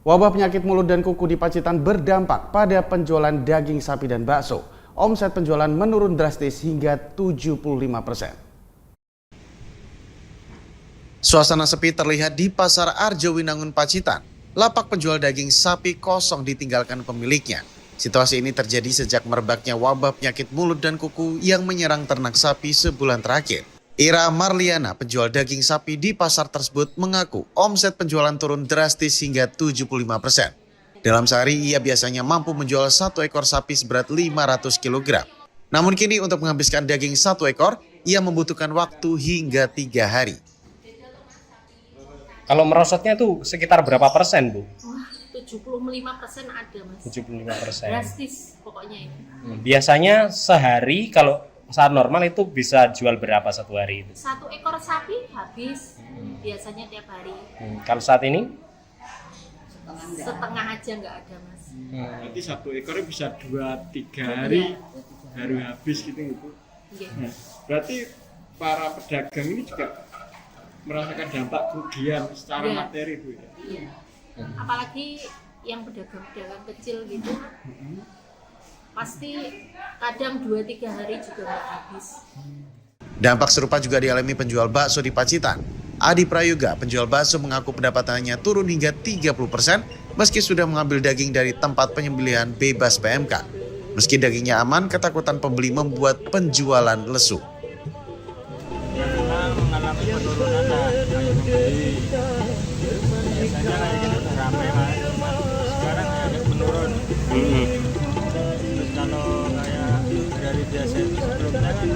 Wabah penyakit mulut dan kuku di Pacitan berdampak pada penjualan daging sapi dan bakso. Omset penjualan menurun drastis hingga 75%. Suasana sepi terlihat di Pasar Arjowinangun Pacitan. Lapak penjual daging sapi kosong ditinggalkan pemiliknya. Situasi ini terjadi sejak merebaknya wabah penyakit mulut dan kuku yang menyerang ternak sapi sebulan terakhir. Ira Marliana, penjual daging sapi di pasar tersebut, mengaku omset penjualan turun drastis hingga 75%. Dalam sehari ia biasanya mampu menjual 1 ekor sapi seberat 500 kg. Namun kini untuk menghabiskan daging 1 ekor, ia membutuhkan waktu hingga 3 hari. Kalau merosotnya itu sekitar berapa persen, Bu? Wah, 75% ada, Mas. 75%. Drastis pokoknya ini. Biasanya sehari kalau saat normal itu bisa jual berapa satu hari itu? 1 ekor sapi habis biasanya tiap hari. Kalau saat ini? Setengah aja nggak ada, Mas. Berarti 1 ekornya bisa 2-3 hari baru habis gitu. Iya. Nah, berarti para pedagang ini juga merasakan dampak kerugian secara Iya. materi, Bu ya? Iya. Apalagi yang pedagang-pedagang kecil gitu, pasti kadang 2-3 hari juga nggak habis. Dampak serupa juga dialami penjual bakso di Pacitan. Adi Prayoga, penjual bakso, mengaku pendapatannya turun hingga 30% meski sudah mengambil daging dari tempat penyembelihan bebas PMK. Meski dagingnya aman, ketakutan pembeli membuat penjualan lesu. Mengalami penurunan pembeli. Biasanya kayak gitu ramai, sekarang agak menurun. Terus kalau kayak dari biasa itu sebelumnya kan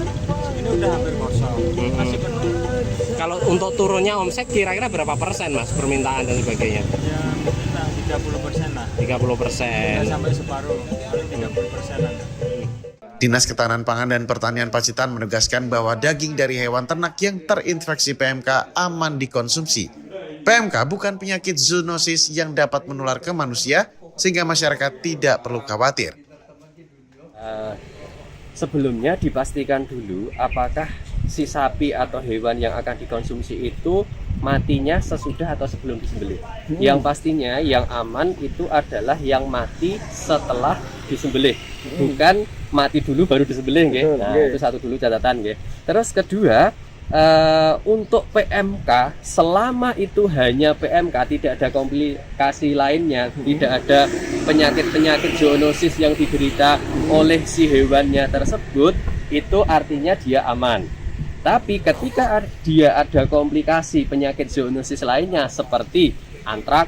ini udah hampir kosong, masih penuh. Kalau untuk turunnya omset kira-kira berapa persen, Mas, permintaan dan sebagainya? Ya mungkin 30% lah. 30%. Tidak sampai separuh, paling 30% lah. Dinas Ketahanan Pangan dan Pertanian Pacitan menegaskan bahwa daging dari hewan ternak yang terinfeksi PMK aman dikonsumsi. PMK bukan penyakit zoonosis yang dapat menular ke manusia, sehingga masyarakat tidak perlu khawatir. Sebelumnya dipastikan dulu apakah si sapi atau hewan yang akan dikonsumsi itu matinya sesudah atau sebelum disembelih. Yang pastinya yang aman itu adalah yang mati setelah disembelih, bukan mati dulu baru disembelih, nggih. Nah, itu satu dulu catatan, nggih. Terus kedua, untuk PMK, selama itu hanya PMK, tidak ada komplikasi lainnya, tidak ada penyakit-penyakit zoonosis yang diderita oleh si hewannya tersebut, itu artinya dia aman. Tapi ketika dia ada komplikasi penyakit zoonosis lainnya seperti antrak,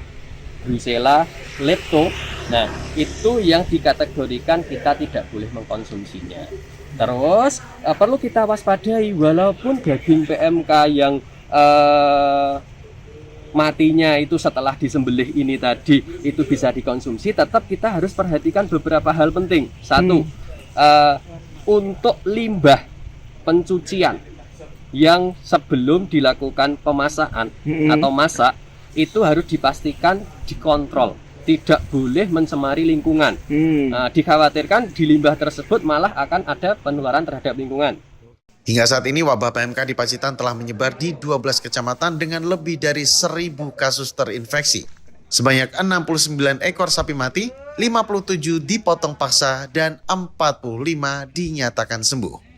brucella, lepto, nah itu yang dikategorikan kita tidak boleh mengkonsumsinya. Terus perlu kita waspadai, walaupun daging PMK yang matinya itu setelah disembelih ini tadi itu bisa dikonsumsi, tetap kita harus perhatikan beberapa hal penting. Satu, untuk limbah pencucian yang sebelum dilakukan pemasakan atau masak itu harus dipastikan dikontrol, tidak boleh mencemari lingkungan. Dikhawatirkan di limbah tersebut malah akan ada penularan terhadap lingkungan. Hingga saat ini wabah PMK di Pacitan telah menyebar di 12 kecamatan dengan lebih dari 1.000 kasus terinfeksi. Sebanyak 69 ekor sapi mati, 57 dipotong paksa, dan 45 dinyatakan sembuh.